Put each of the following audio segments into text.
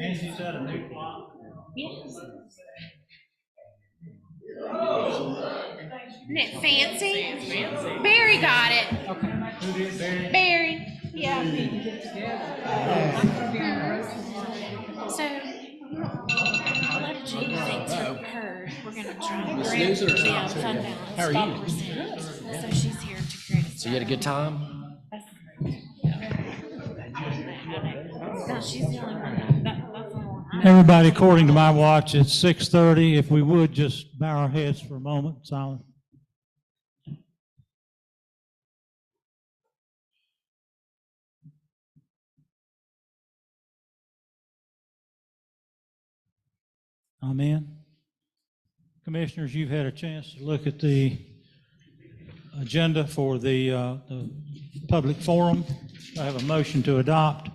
Angie's got a new clock. Yes. Isn't it fancy? Barry got it. Okay. Who did, Barry? Barry. Yeah. So, what did you think her? We're going to try to grant the fund balance. How are you? 5%. So she's here to create a. So you had a good time? No, she's the only one. That's the one. Everybody, according to my watch, it's 6:30. If we would just bow our heads for a moment, silent. Amen. Commissioners, you've had a chance to look at the agenda for the public forum. I have a motion to adopt.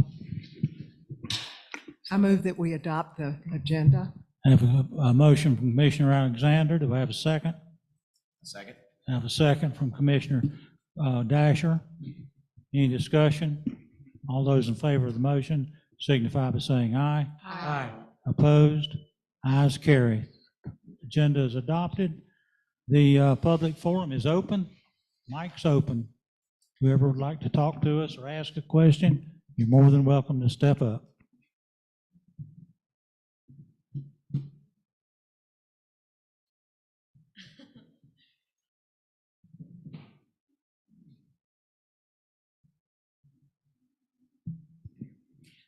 I move that we adopt the agenda. I have a motion from Commissioner Alexander. Do I have a second? Second. I have a second from Commissioner Dasher. Any discussion? All those in favor of the motion signify by saying aye. Aye. Opposed? Ayes carry. Agenda is adopted. The public forum is open. Mic's open. Whoever would like to talk to us or ask a question, you're more than welcome to step up.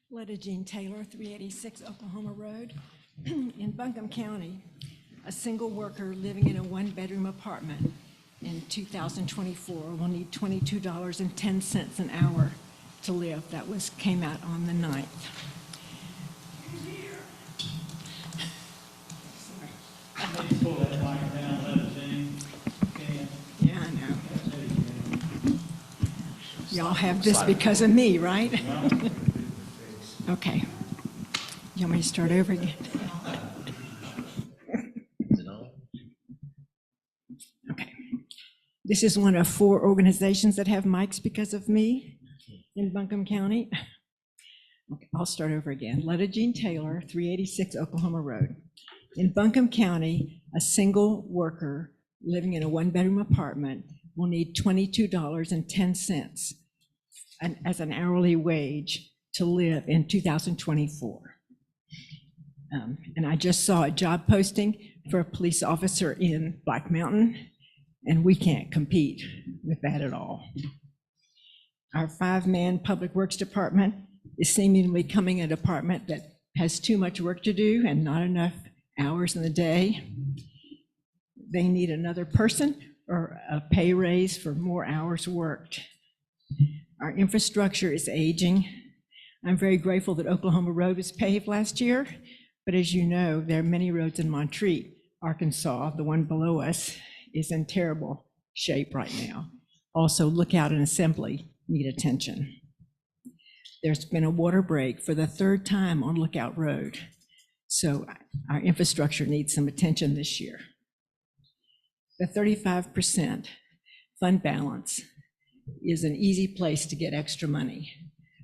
Letta Jean Taylor, 386 Oklahoma Road, in Buncombe County. A single worker living in a one-bedroom apartment in 2024 will need $22.10 an hour to live. That came out on the 9th. Yeah, I know. Y'all have this because of me, right? Okay. You want me to start over again? Okay. This is one of 4 organizations that have mics because of me in Buncombe County. Okay, I'll start over again. Letta Jean Taylor, 386 Oklahoma Road. In Buncombe County, a single worker living in a one-bedroom apartment will need $22.10 as an hourly wage to live in 2024. And I just saw a job posting for a police officer in Black Mountain, and we can't compete with that at all. Our 5-man Public Works Department is seemingly becoming a department that has too much work to do and not enough hours in the day. They need another person or a pay raise for more hours worked. Our infrastructure is aging. I'm very grateful that Oklahoma Road was paved last year, but as you know, there are many roads in Montreat, Arkansas. The one below us is in terrible shape right now. Also, Lookout and Assembly need attention. There's been a water break for the 3rd time on Lookout Road, so our infrastructure needs some attention this year. The 35% fund balance is an easy place to get extra money,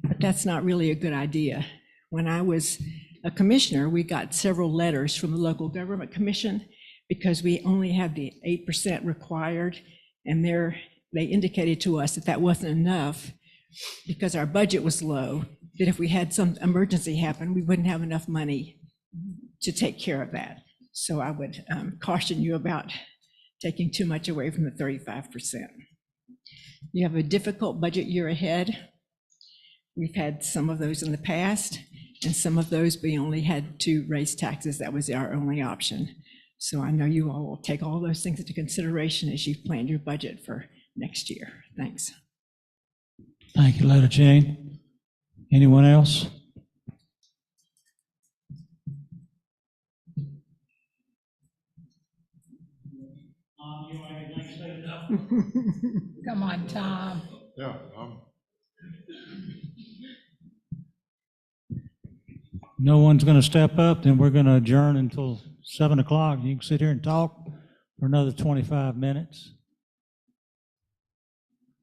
but that's not really a good idea. When I was a commissioner, we got several letters from the local government commission because we only have the 8% required, and they indicated to us that that wasn't enough because our budget was low, that if we had some emergency happen, we wouldn't have enough money to take care of that. So I would caution you about taking too much away from the 35%. You have a difficult budget year ahead. We've had some of those in the past, and some of those we only had to raise taxes. That was our only option. So I know you all will take all those things into consideration as you plan your budget for next year. Thanks. Thank you, Letta Jean. Anyone else? Come on, Tom. Yeah, No one's going to step up, then we're going to adjourn until 7 o'clock. You can sit here and talk for another 25 minutes.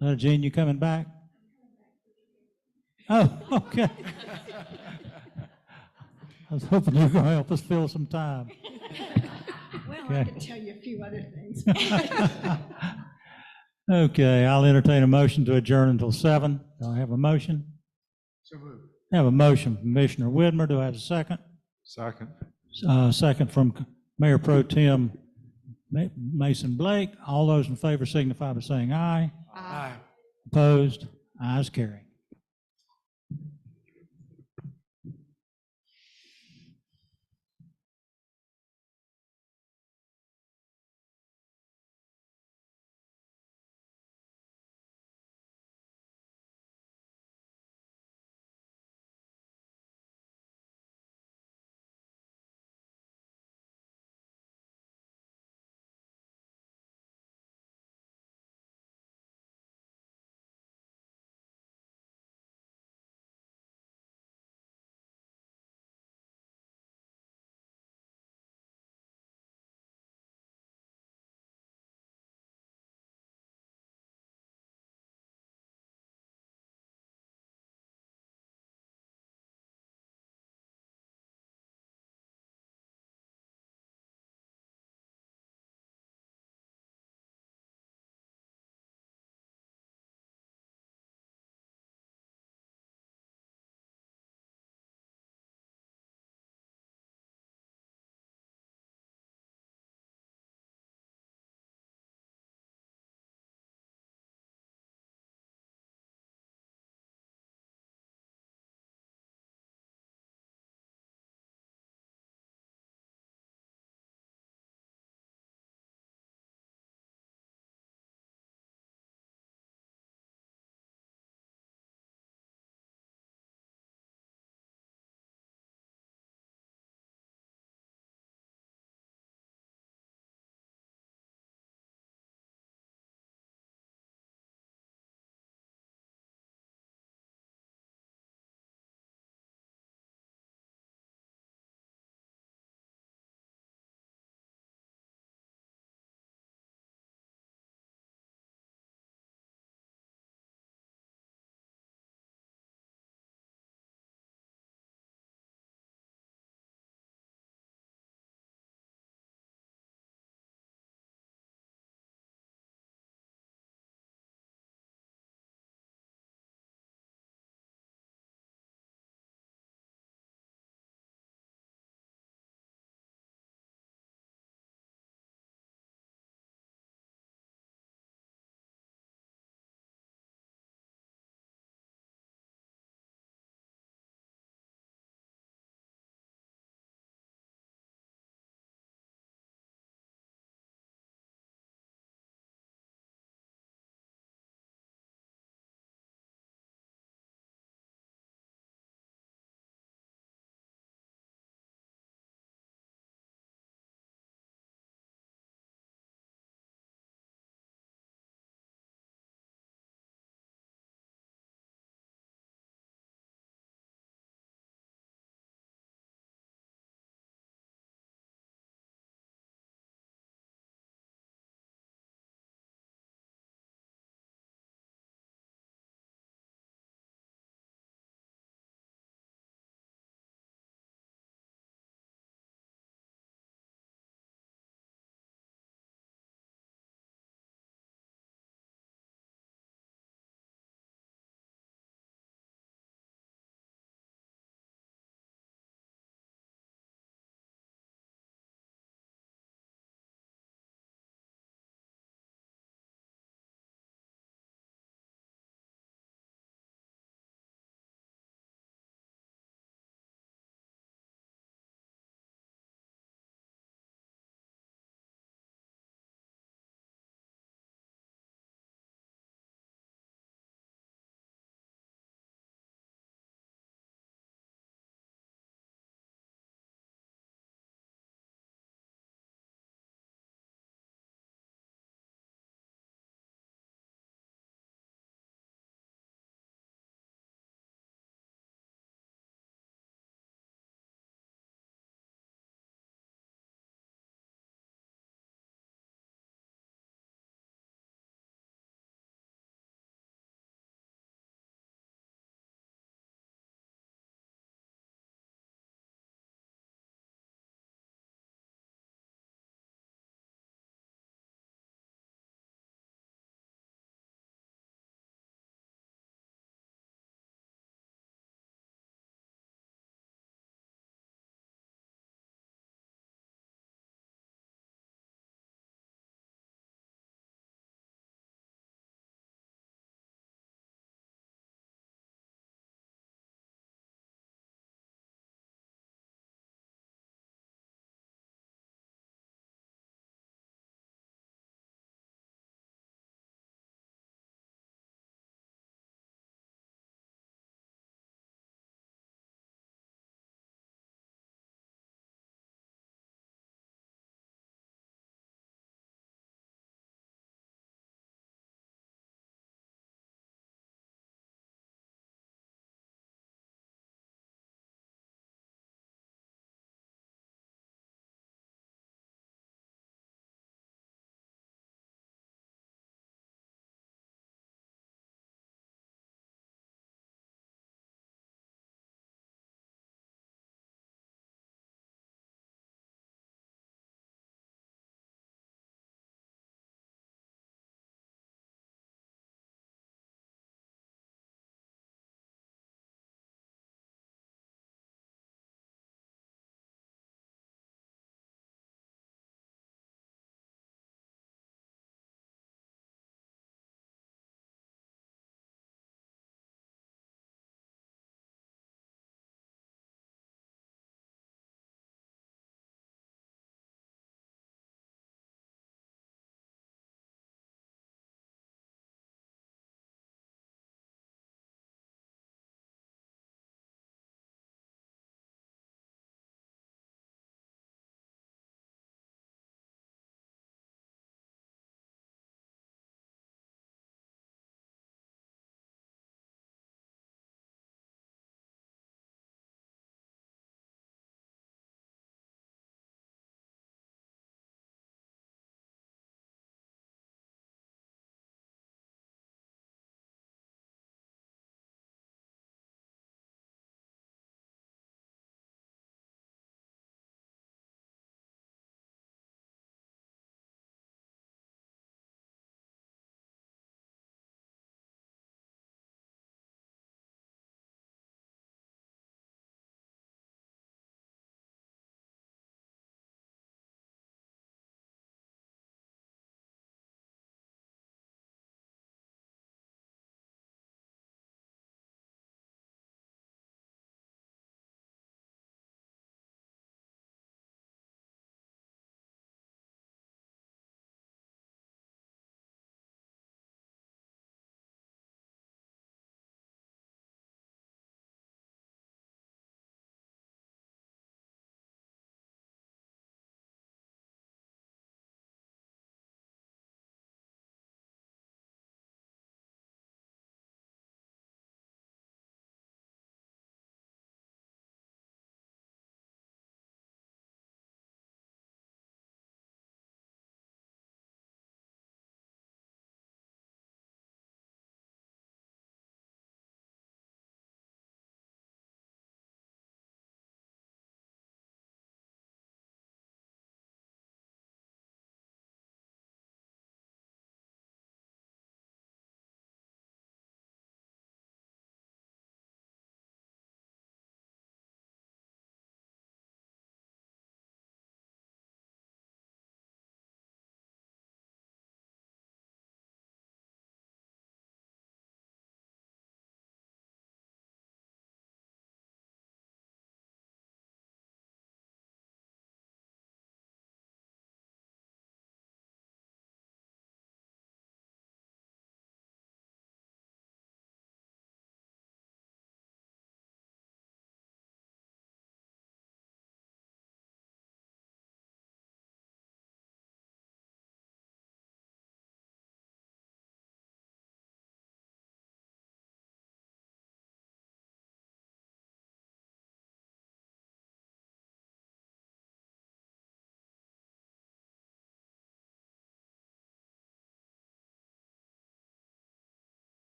Letta Jean, you coming back? Oh, okay. I was hoping you were going to help us fill some time. Well, Okay. I could tell you a few other things. Okay, I'll entertain a motion to adjourn until 7. Do I have a motion? So moved. I have a motion from Commissioner Widmer. Do I have a second? Second. Second from Mayor Pro Tem Mason Blake. All those in favor signify by saying aye. Aye. Opposed? Ayes carry.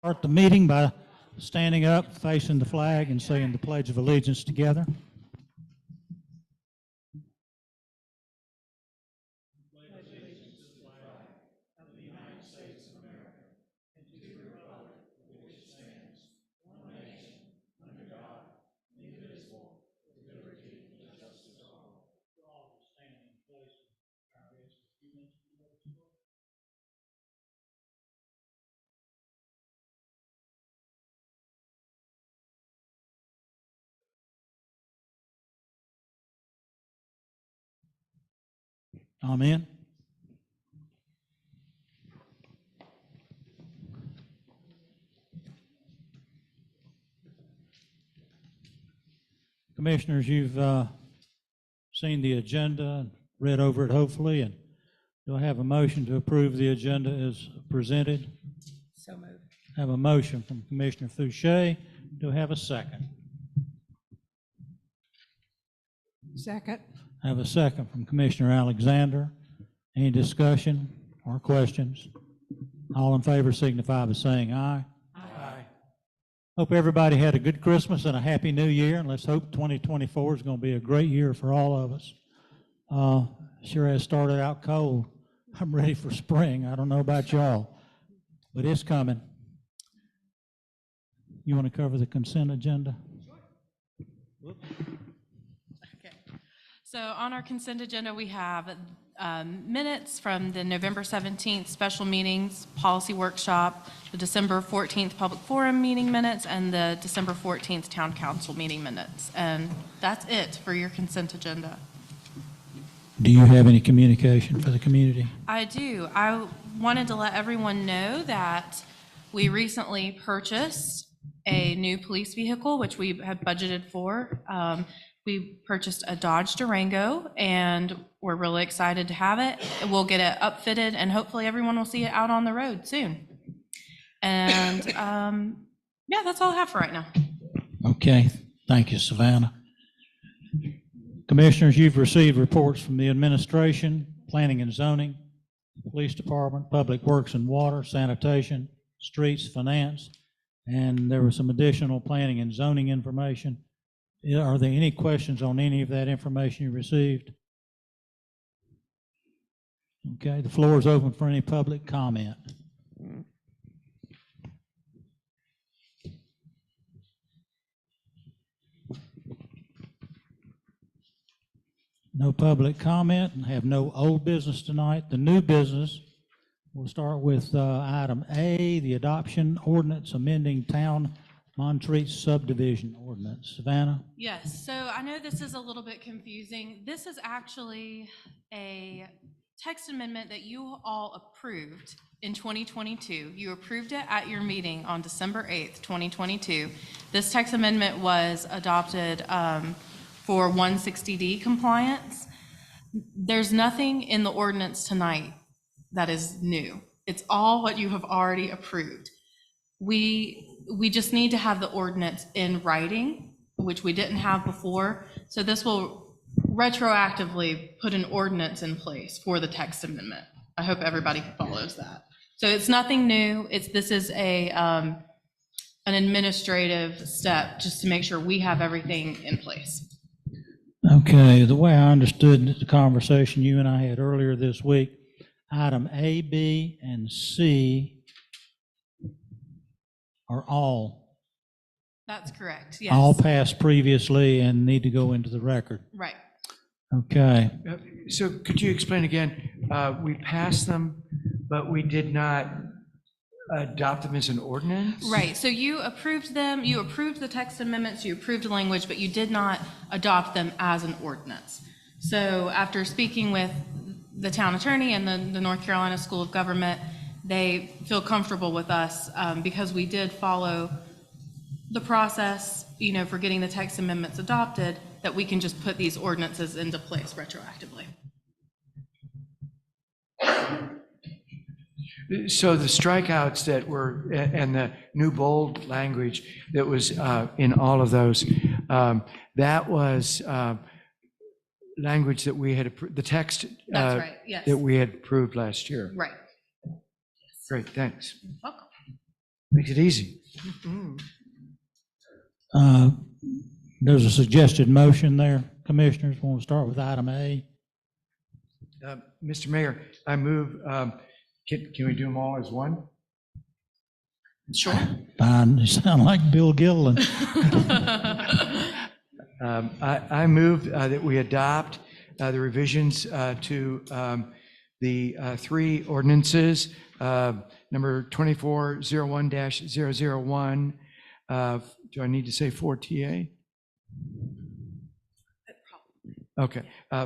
Start the meeting by standing up, facing the flag, and saying the Pledge of Allegiance together. Amen. Commissioners, you've seen the agenda, read over it hopefully, and do I have a motion to approve the agenda as presented? So moved. Have a motion from Commissioner Fouché. Do I have a second? Second. I have a second from Commissioner Alexander. Any discussion or questions? All in favor signify by saying aye. Aye. Hope everybody had a good Christmas and a happy new year, and let's hope 2024 is going to be a great year for all of us. Sure has started out cold. I'm ready for spring. I don't know about y'all, but it's coming. You want to cover the consent agenda? Okay. So on our consent agenda, we have minutes from the November 17th special meetings, policy workshop, the December 14th public forum meeting minutes, and the December 14th town council meeting minutes. And that's it for your consent agenda. Do you have any communication for the community? I do. I wanted to let everyone know that we recently purchased a new police vehicle, which we had budgeted for. We purchased a Dodge Durango, and we're really excited to have it. We'll get it upfitted, and hopefully everyone will see it out on the road soon. And yeah, that's all I have for right now. Okay, thank you, Savannah. Commissioners, you've received reports from the administration, planning and zoning, police department, public works and water, sanitation, streets, finance, and there was some additional planning and zoning information. Are there any questions on any of that information you received? Okay, the floor is open for any public comment. No public comment, and have no old business tonight. The new business, we'll start with item A, the adoption ordinance amending town Montreat subdivision ordinance. Savannah? Yes, so I know this is a little bit confusing. This is actually a text amendment that you all approved in 2022. You approved it at your meeting on December 8th, 2022. This text amendment was adopted for 160D compliance. There's nothing in the ordinance tonight that is new. It's all what you have already approved. We just need to have the ordinance in writing, which we didn't have before. So this will retroactively put an ordinance in place for the text amendment. I hope everybody follows that. So it's nothing new. This is an administrative step just to make sure we have everything in place. Okay, the way I understood the conversation you and I had earlier this week, item A, B, and C are all That's correct, yes. all passed previously and need to go into the record. Right. Okay. So could you explain again? We passed them, but we did not adopt them as an ordinance? Right, so you approved them, you approved the text amendments, you approved the language, but you did not adopt them as an ordinance. So after speaking with the town attorney and the North Carolina School of Government, they feel comfortable with us because we did follow the process, for getting the text amendments adopted, that we can just put these ordinances into place retroactively. So the strikeouts that were, and the new bold language that was in all of those, that was language that we had, the text That's right, yes. that we had approved last year. Right. Great, thanks. Welcome. Makes it easy. There's a suggested motion there, Commissioners. Want to start with item A? Mr. Mayor, I move, can we do them all as one? Sure. Fine, you sound like Bill Gilliland. I move that we adopt the revisions to the three ordinances, number 2401-001. Do I need to say for TA? Okay,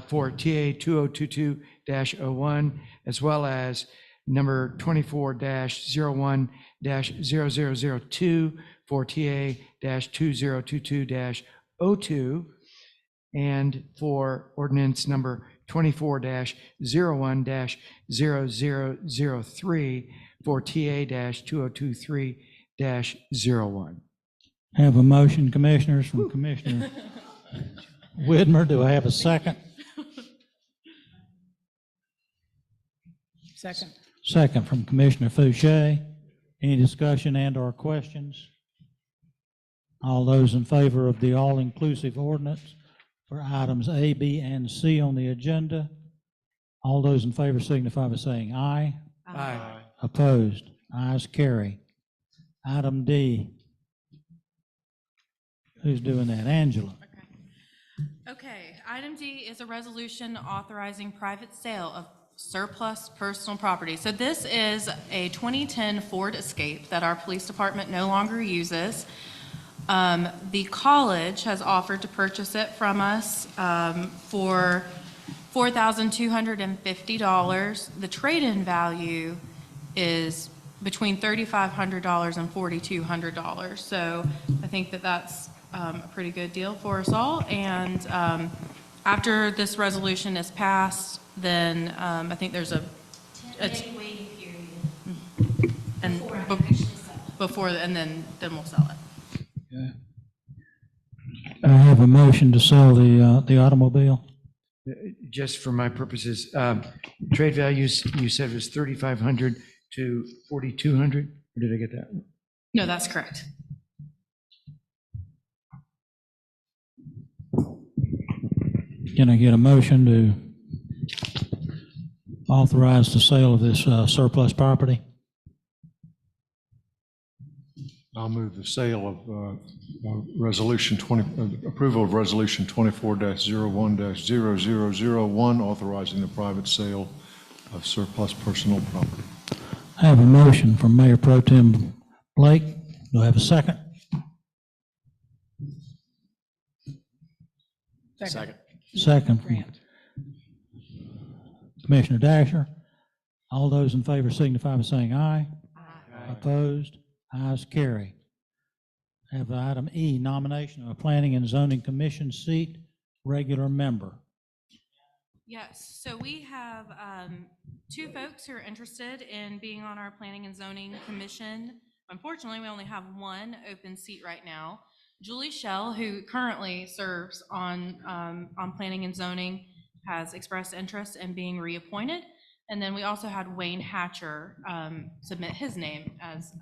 for TA 2022-01, as well as number 24-01-0002 for TA-2022-02, and for ordinance number 24-01-0003 for TA-2023-01. Have a motion, Commissioners, from Commissioner Whitmer. Do I have a second? Second. Second from Commissioner Fouché. Any discussion and/or questions? All those in favor of the all-inclusive ordinance for items A, B, and C on the agenda, all those in favor signify by saying aye. Aye. Opposed? Ayes carry. Item D. Who's doing that? Angela. Okay, item D is a resolution authorizing private sale of surplus personal property. So this is a 2010 Ford Escape that our police department no longer uses. The college has offered to purchase it from us for $4,250. The trade-in value is between $3,500 and $4,200. So I think that that's a pretty good deal for us all. And after this resolution is passed, then I think there's a 10-day waiting period and before I can actually sell it. before, and then we'll sell it. I have a motion to sell the automobile. Just for my purposes, trade values, you said was 3,500 to 4,200, or did I get that? No, that's correct. Can I get a motion to authorize the sale of this surplus property? I'll move the sale of resolution 20, approval of resolution 24-01-0001, authorizing the private sale of surplus personal property. I have a motion from Mayor Pro Tem Blake. Do I have a second? Second. Second from Commissioner Dasher. All those in favor signify by saying aye. Opposed? Ayes carry. I have item E, nomination of a Planning and Zoning Commission seat, regular member. Yes, so we have two folks who are interested in being on our Planning and Zoning Commission. Unfortunately, we only have one open seat right now. Julie Schell, who currently serves on Planning and Zoning, has expressed interest in being reappointed. And then we also had Wayne Hatcher submit his name as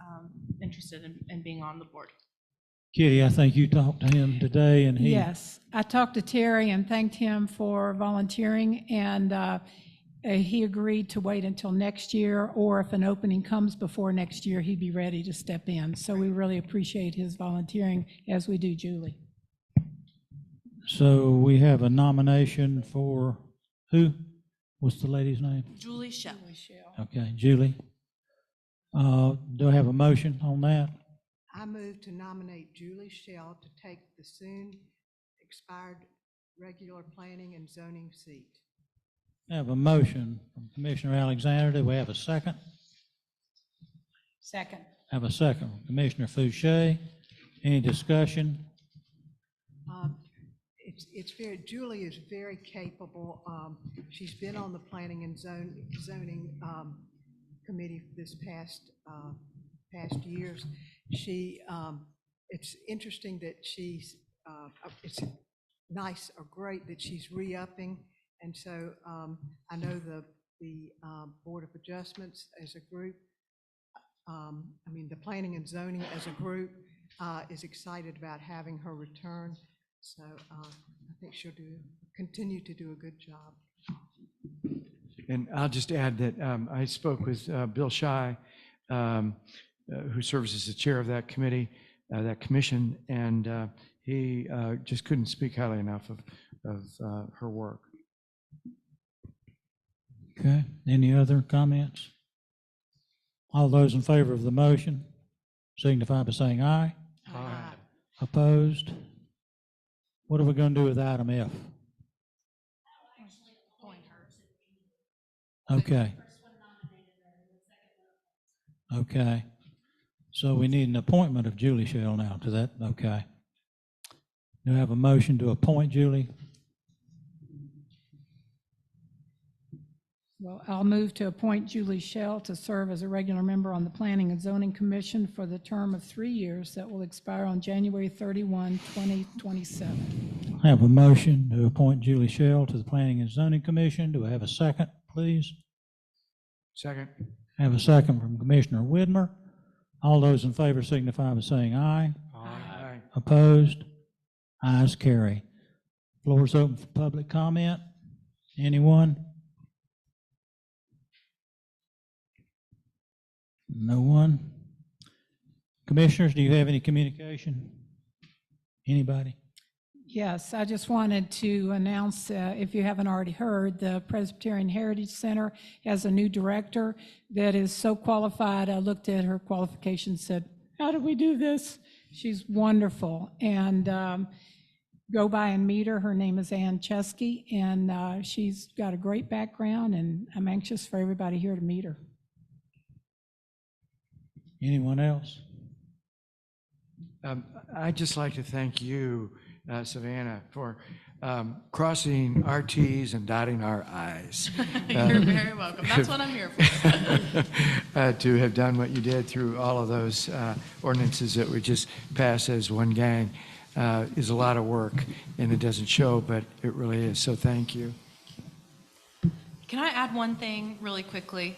interested in being on the board. Kitty, I think you talked to him today, and he... Yes, I talked to Terry and thanked him for volunteering, and he agreed to wait until next year, or if an opening comes before next year, he'd be ready to step in. So we really appreciate his volunteering, as we do Julie. So we have a nomination for who? What's the lady's name? Julie Schell. Okay, Julie. Do I have a motion on that? I move to nominate Julie Schell to take the soon expired regular planning and zoning seat. I have a motion from Commissioner Alexander. Do we have a second? Second. I have a second from Commissioner Fouché. Any discussion? Julie is very capable. She's been on the planning and zoning committee this past years. It's interesting that it's nice or great that she's re-upping. And so I know the Board of Adjustments as a group I mean, the planning and zoning as a group is excited about having her return. So I think she'll continue to do a good job. And I'll just add that I spoke with Bill Shy, who serves as the chair of that committee, that commission, and he just couldn't speak highly enough of her work. Okay, any other comments? All those in favor of the motion signify by saying aye. Aye. Opposed? What are we going to do with item F? Okay. Okay. So we need an appointment of Julie Shell now. To that, okay. Do I have a motion to appoint Julie? Well, I'll move to appoint Julie Shell to serve as a regular member on the Planning and Zoning Commission for the term of 3 years that will expire on January 31, 2027. I have a motion to appoint Julie Shell to the Planning and Zoning Commission. Do I have a second, please? Second. I have a second from Commissioner Widmer. All those in favor signify by saying aye. Aye. Opposed? Ayes carry. Floor is open for public comment. Anyone? No one? Commissioners, do you have any communication? Anybody? Yes, I just wanted to announce, if you haven't already heard, the Presbyterian Heritage Center has a new director that is so qualified. I looked at her qualifications, said, how do we do this? She's wonderful. And go by and meet her. Her name is Ann Chesky, and she's got a great background, and I'm anxious for everybody here to meet her. Anyone else? I'd just like to thank you, Savannah, for crossing our Ts and dotting our Is. You're very welcome. That's what I'm here for. To have done what you did through all of those ordinances that we just passed as one gang is a lot of work, and it doesn't show, but it really is. So thank you. Can I add one thing really quickly?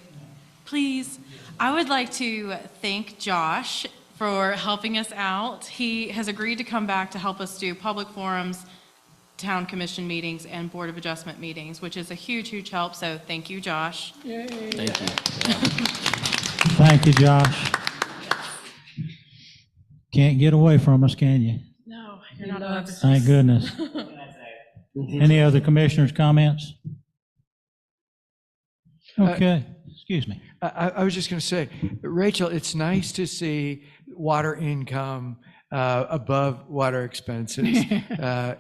Please, I would like to thank Josh for helping us out. He has agreed to come back to help us do public forums, town commission meetings, and board of adjustment meetings, which is a huge, huge help. So thank you, Josh. Thank you. Thank you, Josh. Can't get away from us, can you? No, you're not allowed to. Thank goodness. Any other commissioners' comments? Okay, excuse me. I was just going to say, Rachel, it's nice to see water income above water expenses.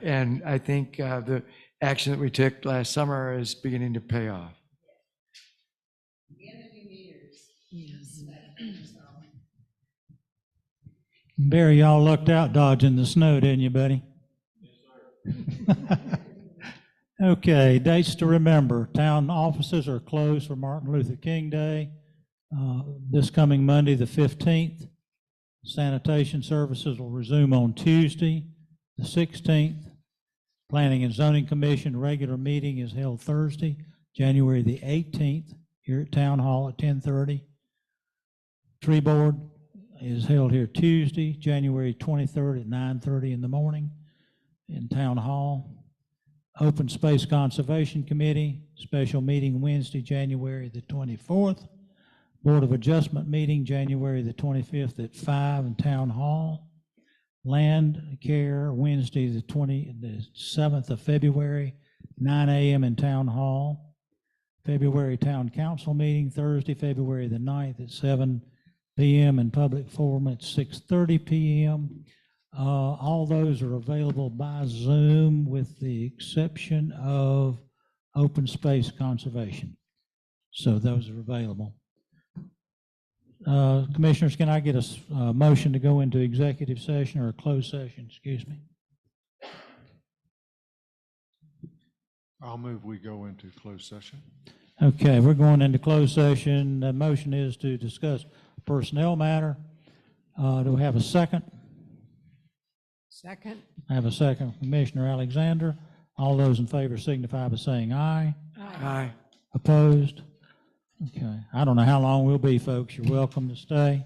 And I think the action that we took last summer is beginning to pay off. Barry, y'all lucked out dodging the snow, didn't you, buddy? Yes, sir. Okay, dates to remember. Town offices are closed for Martin Luther King Day. This coming Monday, the 15th. Sanitation services will resume on Tuesday, the 16th. Planning and Zoning Commission regular meeting is held Thursday, January the 18th, here at Town Hall at 10:30. Tree Board is held here Tuesday, January 23rd at 9:30 in the morning in Town Hall. Open Space Conservation Committee, special meeting Wednesday, January the 24th. Board of Adjustment meeting, January the 25th at 5 in Town Hall. Land Care, Wednesday, the 7th of February, 9 a.m. in Town Hall. February Town Council meeting, Thursday, February the 9th at 7 p.m. and Public Forum at 6:30 p.m. All those are available by Zoom with the exception of Open Space Conservation. So those are available. Commissioners, can I get a motion to go into executive session or a closed session, excuse me? I'll move we go into closed session. Okay, we're going into closed session. The motion is to discuss personnel matter. Do we have a second? Second. I have a second from Commissioner Alexander. All those in favor signify by saying aye. Aye. Opposed? Okay, I don't know how long we'll be, folks. You're welcome to stay.